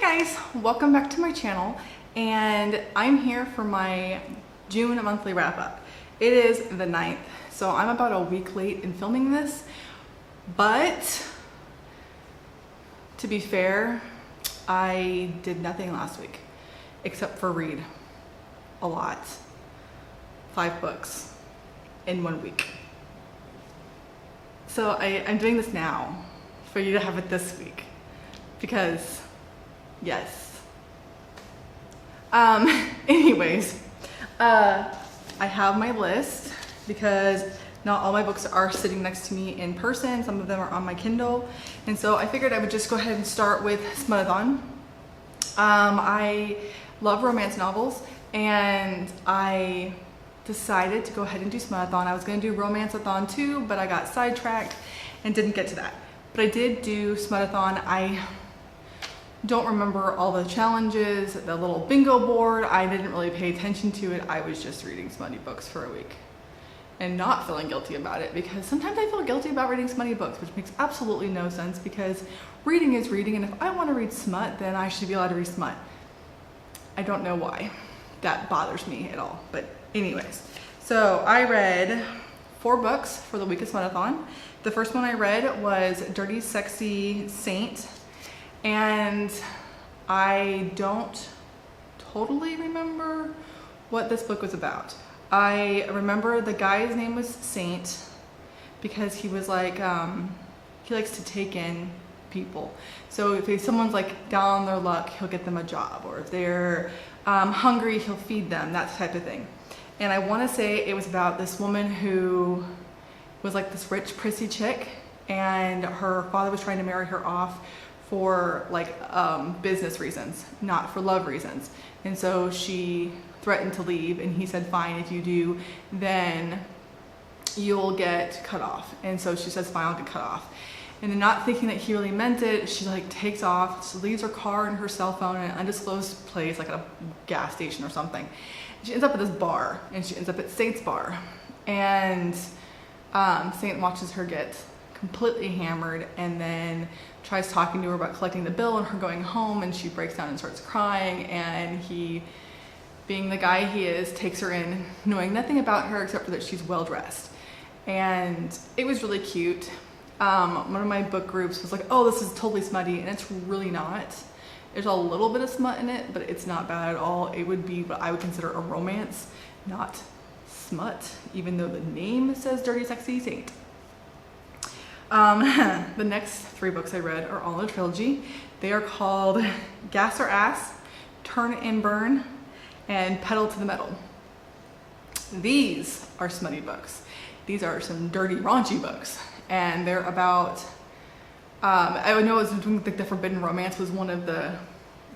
Hi guys, welcome back to my channel, and I'm here for my June monthly wrap up. It is the 9th, so I'm about a week late in filming this, but to be fair, I did nothing last week except for read a lot. 5 books in 1 week. So I'm doing this now for you to have it this week because yes. Anyways, I have my list because not all my books are sitting next to me in person. Some of them are on my Kindle. And so I figured I would just go ahead and start with Smut-a-thon. I love romance novels, and I decided to go ahead and do Smut-a-thon. I was going to do Romance-a-thon too, but I got sidetracked and didn't get to that. But I did do Smut-a-thon. I don't remember all the challenges, the little bingo board. I didn't really pay attention to it. I was just reading smutty books for a week and not feeling guilty about it, because sometimes I feel guilty about reading smutty books, which makes absolutely no sense because reading is reading, and if I want to read smut, then I should be allowed to read smut. I don't know why that bothers me at all, but anyways. So I read 4 books for the week of Smut-a-thon. The first one I read was Dirty Sexy Saint, and I don't totally remember what this book was about. I remember the guy's name was Saint because he was like, he likes to take in people. So if someone's like down on their luck, he'll get them a job, or if they're hungry, he'll feed them, that type of thing. And I want to say it was about this woman who was like this rich, prissy chick, and her father was trying to marry her off for like business reasons, not for love reasons. And so she threatened to leave, and he said, fine, if you do, then you'll get cut off. And so she says, fine, I'll get cut off. And then, not thinking that he really meant it, she like takes off. She leaves her car and her cell phone in an undisclosed place, like at a gas station or something. She ends up at this bar, and she ends up at Saint's bar. And Saint watches her get completely hammered, and then tries talking to her about collecting the bill and her going home, and she breaks down and starts crying, and he, being the guy he is, takes her in knowing nothing about her except for that she's well dressed. And it was really cute. One of my book groups was like, oh, this is totally smutty, and it's really not. There's a little bit of smut in it, but it's not bad at all. It would be what I would consider a romance, not smut, even though the name says Dirty Sexy Saint. The next 3 books I read are all in a trilogy. They are called Gas or Ass, Turn and Burn, and Pedal to the Metal. These are smutty books. These are some dirty, raunchy books, and they're about, I know it was doing the forbidden romance was one of the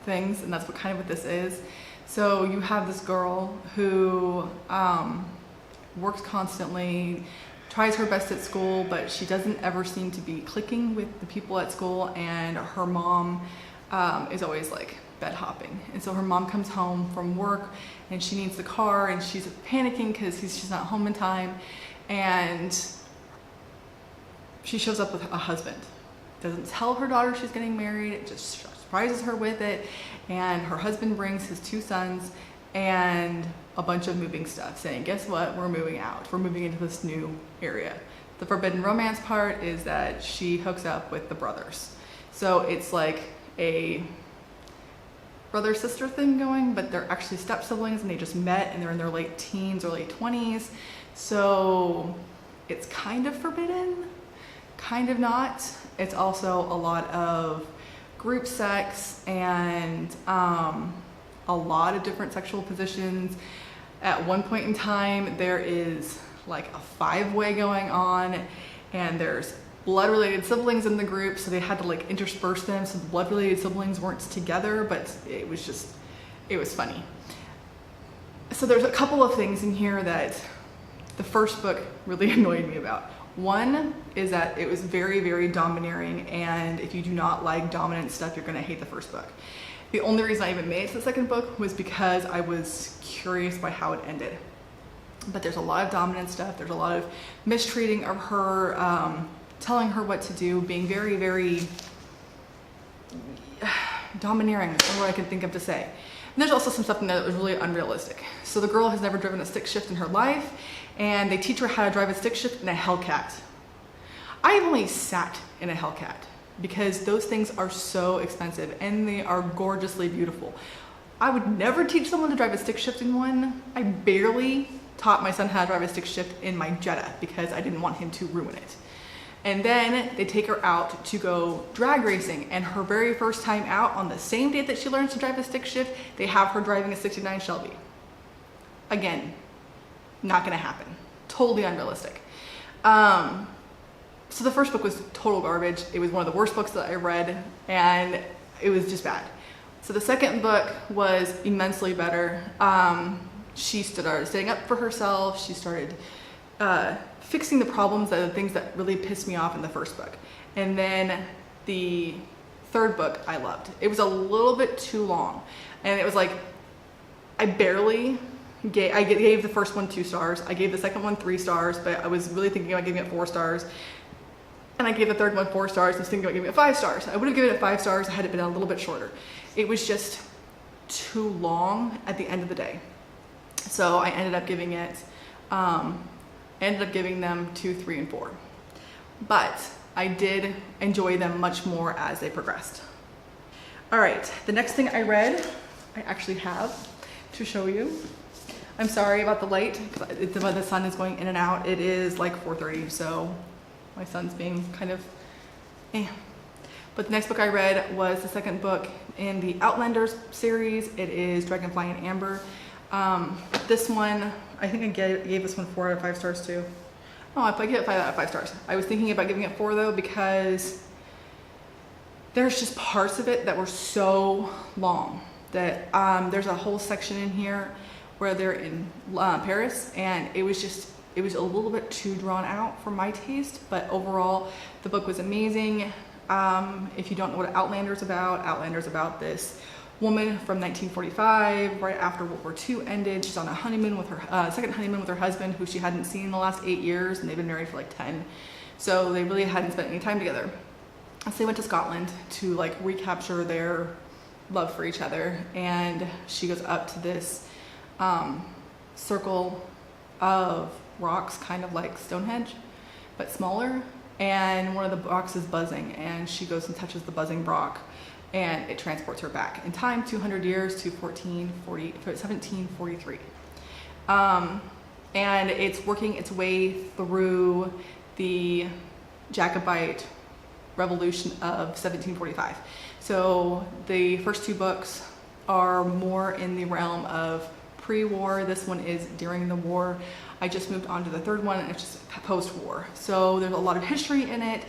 things, and that's what kind of what this is. So you have this girl who works constantly, tries her best at school, but she doesn't ever seem to be clicking with the people at school, and her mom is always like bed hopping. And so her mom comes home from work and she needs the car, and she's panicking because she's not home in time, and she shows up with a husband. Doesn't tell her daughter she's getting married, it just surprises her with it, and her husband brings his 2 sons and a bunch of moving stuff, saying, guess what, we're moving out, we're moving into this new area. The forbidden romance part is that she hooks up with the brothers. So it's like a brother-sister thing going, but they're actually step-siblings, and they just met, and they're in their late teens or late 20s. So it's kind of forbidden, kind of not. It's also a lot of group sex and a lot of different sexual positions. At one point in time, there is like a 5-way going on, and there's blood-related siblings in the group, so they had to like intersperse them so the blood-related siblings weren't together, but it was funny. So there's a couple of things in here that the first book really annoyed me about. One is that it was very, very domineering, and if you do not like dominant stuff, you're gonna hate the first book. The only reason I even made it to the second book was because I was curious by how it ended. But there's a lot of dominant stuff. There's a lot of mistreating of her, telling her what to do, being very, very domineering, that's what I can think of to say. And there's also some stuff in there that was really unrealistic. So the girl has never driven a stick shift in her life, and they teach her how to drive a stick shift in a Hellcat. I've only sat in a Hellcat because those things are so expensive and they are gorgeously beautiful. I would never teach someone to drive a stick shift in one. I barely taught my son how to drive a stick shift in my Jetta because I didn't want him to ruin it. And then they take her out to go drag racing, and her very first time out, on the same day that she learns to drive a stick shift, they have her driving a 69 Shelby. Again, not gonna happen. Totally unrealistic. So the first book was total garbage. It was one of the worst books that I read, and it was just bad. So the second book was immensely better. She started standing up for herself. She started fixing the problems, the things that really pissed me off in the first book. And then the third book I loved. It was a little bit too long, and it was like, I gave the first one 2 stars. I gave the second one 3 stars, but I was really thinking about giving it 4 stars. And I gave the third one 4 stars. I was thinking about giving it 5 stars. I would have given it 5 stars had it been a little bit shorter. It was just too long at the end of the day. So I ended up giving it, them 2, 3, and 4. But I did enjoy them much more as they progressed. All right, the next thing I read, I actually have to show you. I'm sorry about the light, the sun is going in and out. It is like 4:30, so my son's being kind of But the next book I read was the second book in the Outlanders series. It is Dragonfly and Amber. This one, I think I gave this one 4 out of 5 stars too. Oh, I give it 5 out of 5 stars. I was thinking about giving it 4 though, because there's just parts of it that were so long that there's a whole section in here where they're in Paris, and it was a little bit too drawn out for my taste, but overall the book was amazing. If you don't know what Outlander's about this woman from 1945, right after World War II ended. She's on a honeymoon with her second honeymoon with her husband, who she hadn't seen in the last 8 years, and they've been married for like 10. So they really hadn't spent any time together. So they went to Scotland to like recapture their love for each other, and she goes up to this circle of rocks, kind of like Stonehenge, but smaller, and one of the rocks is buzzing, and she goes and touches the buzzing rock, and it transports her back in time 200 years to 1743. And it's working its way through the Jacobite Revolution of 1745. So the first 2 books are more in the realm of pre-war. This one is during the war. I just moved on to the third one, and it's just post-war. So there's a lot of history in it.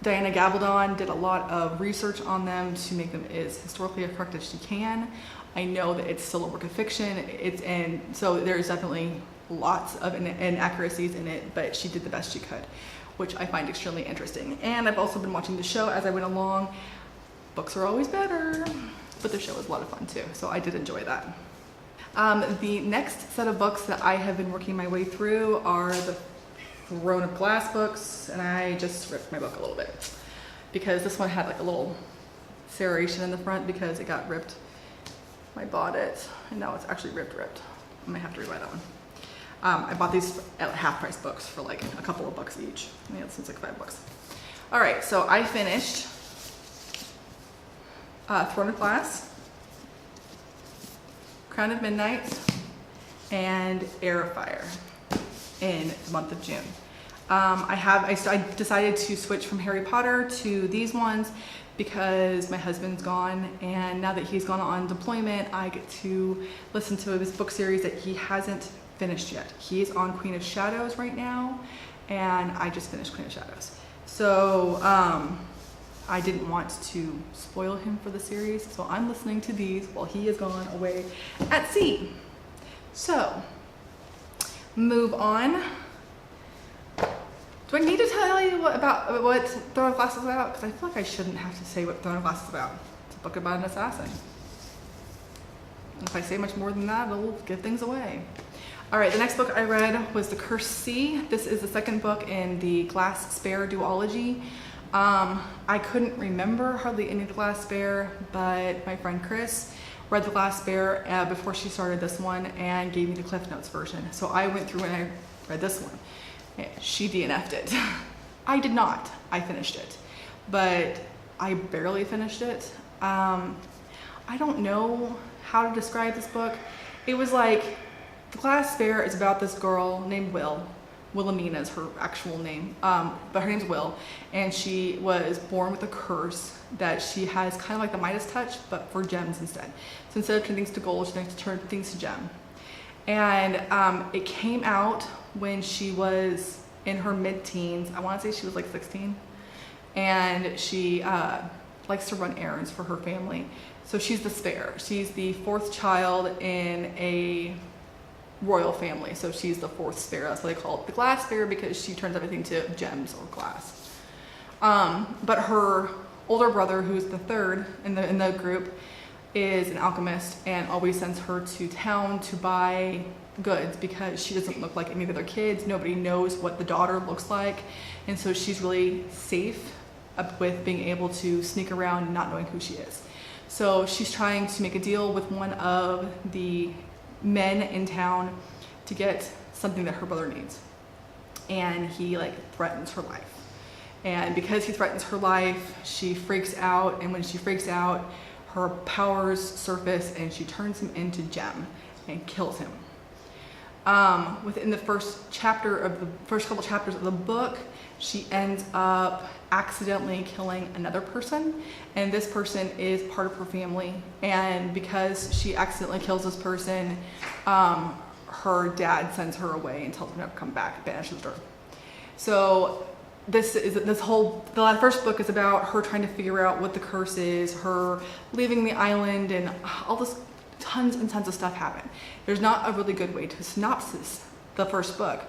Diana Gabaldon did a lot of research on them to make them as historically correct as she can. I know that it's still a work of fiction, and so there's definitely lots of inaccuracies in it, but she did the best she could, which I find extremely interesting. And I've also been watching the show as I went along. Books are always better, but the show is a lot of fun too, so I did enjoy that. The next set of books that I have been working my way through are the Throne of Glass books, and I just ripped my book a little bit because this one had like a little serration in the front because it got ripped. I bought it, and now it's actually ripped. I might have to rebuy that one. I bought these at half-price books for like a couple of bucks each. Yeah, this one's like $5. All right, so I finished Throne of Glass, Crown of Midnight, and Heir of Fire in the month of June. I decided to switch from Harry Potter to these ones because my husband's gone, and now that he's gone on deployment, I get to listen to this book series that he hasn't finished yet. He is on Queen of Shadows right now, and I just finished Queen of Shadows. So I didn't want to spoil him for the series, so I'm listening to these while he is gone away at sea. So, move on. Do I need to tell you what Throne of Glass is about? Because I feel like I shouldn't have to say what Throne of Glass is about. It's a book about an assassin. If I say much more than that, it'll give things away. All right, the next book I read was The Cursed Sea. This is the second book in the Glass Spare duology. I couldn't remember hardly any of The Glass Bear, but my friend Chris read The Glass Bear before she started this one and gave me the Cliff Notes version. So I went through and I read this one. She DNF'd it. I did not. I finished it, but I barely finished it. I don't know how to describe this book. It was like, The Glass Bear is about this girl named Wilhelmina is her actual name, but her name's Will, and she was born with a curse that she has kind of like the Midas touch, but for gems instead. So instead of turning things to gold, she likes to turn things to gem. And it came out when she was in her mid-teens. I want to say she was like 16, and she likes to run errands for her family. So she's the spare. She's the fourth child in a royal family, so she's the fourth spare. That's why they call it the Glass Bear, because she turns everything to gems or glass. But her older brother, who's the third in the group, is an alchemist and always sends her to town to buy goods because she doesn't look like any of the other kids. Nobody knows what the daughter looks like, and so she's really safe with being able to sneak around and not knowing who she is. So she's trying to make a deal with one of the men in town to get something that her brother needs, and he like threatens her life. And because he threatens her life, she freaks out, and when she freaks out, her powers surface and she turns him into gem and kills him. Within the first couple chapters of the book, she ends up accidentally killing another person, and this person is part of her family. And because she accidentally kills this person, her dad sends her away and tells her never to come back, banishes her. So the first book is about her trying to figure out what the curse is, her leaving the island, and all this tons and tons of stuff happen. There's not a really good way to synopsis the first book.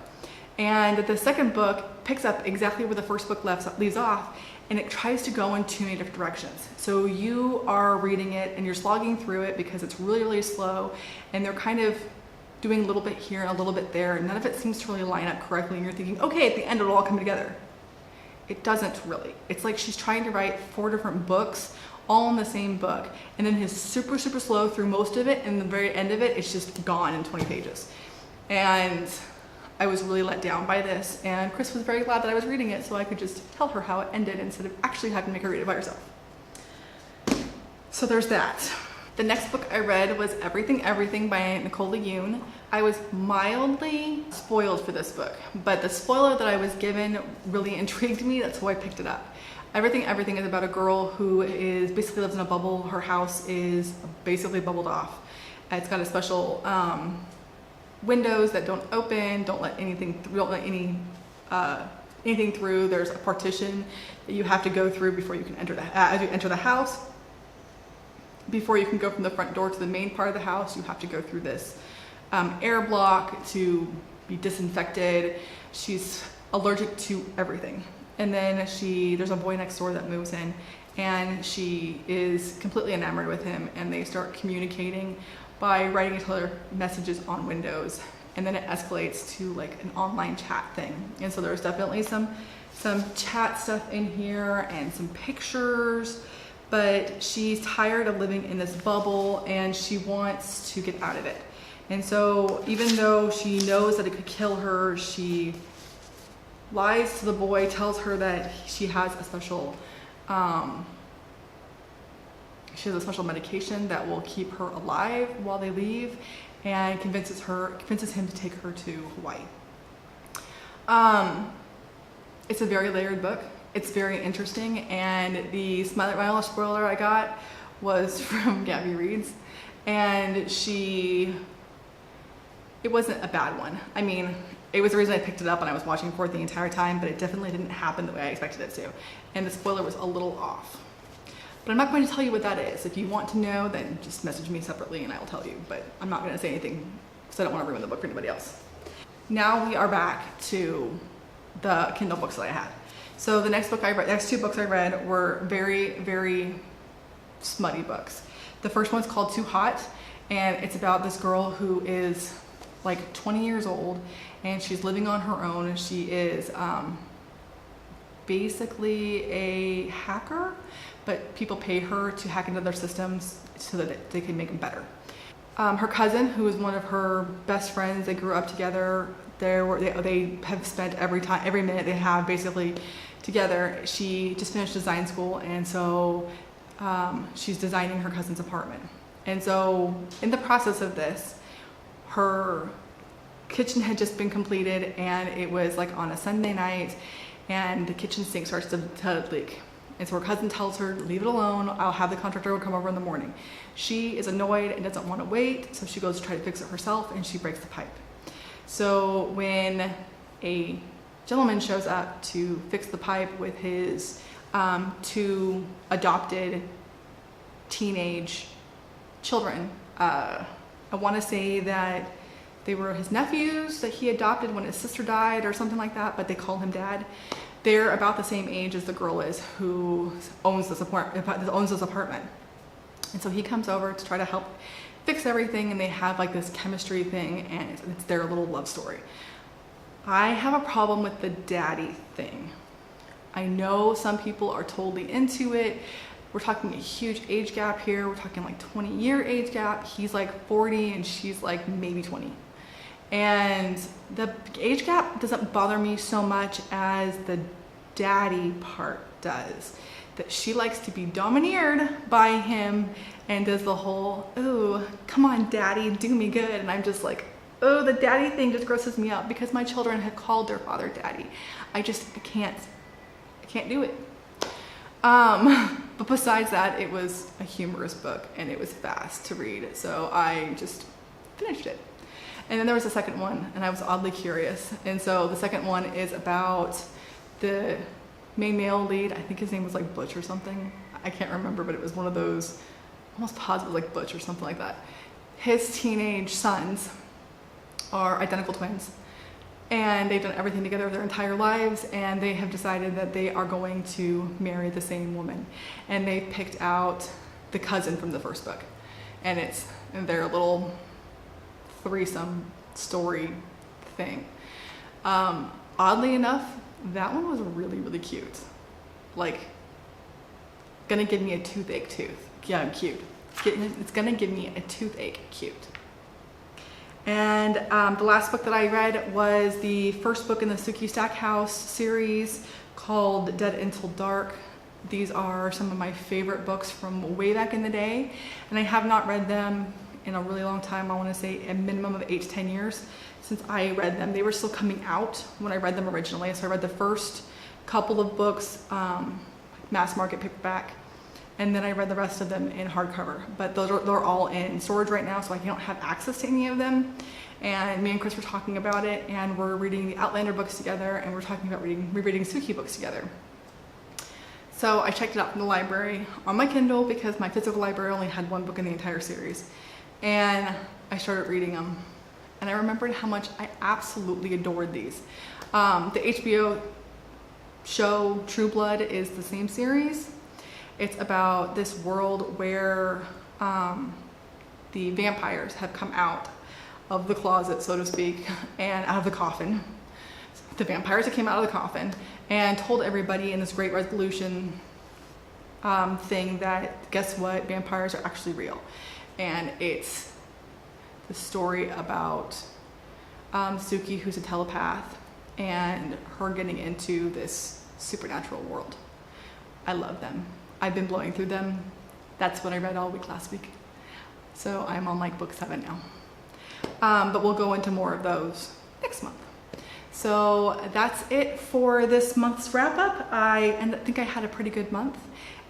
And the second book picks up exactly where the first book leaves off, and it tries to go in too many different directions. So you are reading it and you're slogging through it because it's really, really slow, and they're kind of doing a little bit here and a little bit there, and none of it seems to really line up correctly, and you're thinking, okay, at the end it'll all come together. It doesn't really. It's like she's trying to write 4 different books all in the same book, and then is super, super slow through most of it, and the very end of it, it's just gone in 20 pages. And I was really let down by this, and Chris was very glad that I was reading it so I could just tell her how it ended instead of actually having to make her read it by herself. So there's that. The next book I read was Everything Everything by Nicole GU. I was mildly spoiled for this book, but the spoiler that I was given really intrigued me. That's why I picked it up. Everything Everything is about a girl who basically lives in a bubble. Her house is basically bubbled off. It's got a special windows that don't open, don't let anything through. There's a partition that you have to go through before you can enter as you enter the house. Before you can go from the front door to the main part of the house, you have to go through this air block to be disinfected. She's allergic to everything. And then there's a boy next door that moves in, and she is completely enamored with him, and they start communicating by writing each other messages on windows, and then it escalates to like an online chat thing. And so there's definitely some chat stuff in here and some pictures, but she's tired of living in this bubble and she wants to get out of it. And so even though she knows that it could kill her, she lies to the boy, tells her that she has a special medication that will keep her alive while they leave, and convinces him to take her to Hawaii. It's a very layered book. It's very interesting, and the my only spoiler I got was from Gabby Reads, and it wasn't a bad one. I mean, it was the reason I picked it up and I was watching for it the entire time, but it definitely didn't happen the way I expected it to, and the spoiler was a little off. But I'm not going to tell you what that is. If you want to know, then just message me separately and I will tell you, but I'm not going to say anything because I don't want to ruin the book for anybody else. Now we are back to the Kindle books that I had. So the next 2 books I read were very, very smutty books. The first one's called Too Hot, and it's about this girl who is like 20 years old, and she's living on her own. She is basically a hacker, but people pay her to hack into their systems so that they can make them better. Her cousin, who is one of her best friends, they grew up together. They have spent every minute they have basically together. She just finished design school, and so she's designing her cousin's apartment. And so in the process of this, her kitchen had just been completed, and it was like on a Sunday night, and the kitchen sink starts to leak. And so her cousin tells her, leave it alone, I'll have the contractor come over in the morning. She is annoyed and doesn't want to wait, so she goes to try to fix it herself, and she breaks the pipe. So when a gentleman shows up to fix the pipe with his 2 adopted teenage children, I want to say that they were his nephews that he adopted when his sister died or something like that, but they call him dad. They're about the same age as the girl is who owns this apartment. And so he comes over to try to help fix everything, and they have like this chemistry thing, and it's their little love story. I have a problem with the daddy thing. I know some people are totally into it. We're talking a huge age gap here. We're talking like 20-year age gap. He's like 40 and she's like maybe 20. And the age gap doesn't bother me so much as the daddy part does. That she likes to be domineered by him and does the whole, oh, come on daddy, do me good. And I'm just like, oh, the daddy thing just grosses me out because my children have called their father daddy. I can't do it. But besides that, it was a humorous book and it was fast to read. So I just finished it. And then there was a second one, and I was oddly curious. And so the second one is about the main male lead. I think his name was like Butch or something. I can't remember, but it was one of those, almost positive like Butch or something like that. His teenage sons are identical twins, and they've done everything together their entire lives, and they have decided that they are going to marry the same woman. And they picked out the cousin from the first book, and it's their little threesome story thing. Oddly enough, that one was really, really cute. Like, gonna give me a toothache tooth. Yeah, cute. It's gonna give me a toothache cute. And the last book that I read was the first book in the Sookie Stackhouse series called Dead Until Dark. These are some of my favorite books from way back in the day, and I have not read them in a really long time. I want to say a minimum of 8 to 10 years since I read them. They were still coming out when I read them originally. So I read the first couple of books, mass market paperback, and then I read the rest of them in hardcover. But they're all in storage right now, so I don't have access to any of them. And me and Chris were talking about it, and we're reading the Outlander books together, and we're talking about rereading Sookie books together. So I checked it out from the library on my Kindle because my physical library only had 1 book in the entire series. And I started reading them, and I remembered how much I absolutely adored these. The HBO show True Blood is the same series. It's about this world where the vampires have come out of the closet, so to speak, and out of the coffin. The vampires that came out of the coffin and told everybody in this great resolution thing that, guess what, vampires are actually real. And it's the story about Sookie, who's a telepath, and her getting into this supernatural world. I love them. I've been blowing through them. That's what I read all week last week. So I'm on like book 7 now. But we'll go into more of those next month. So that's it for this month's wrap up. I think I had a pretty good month,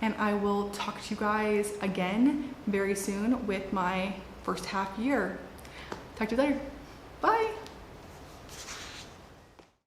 and I will talk to you guys again very soon with my first half year. Talk to you later. Bye.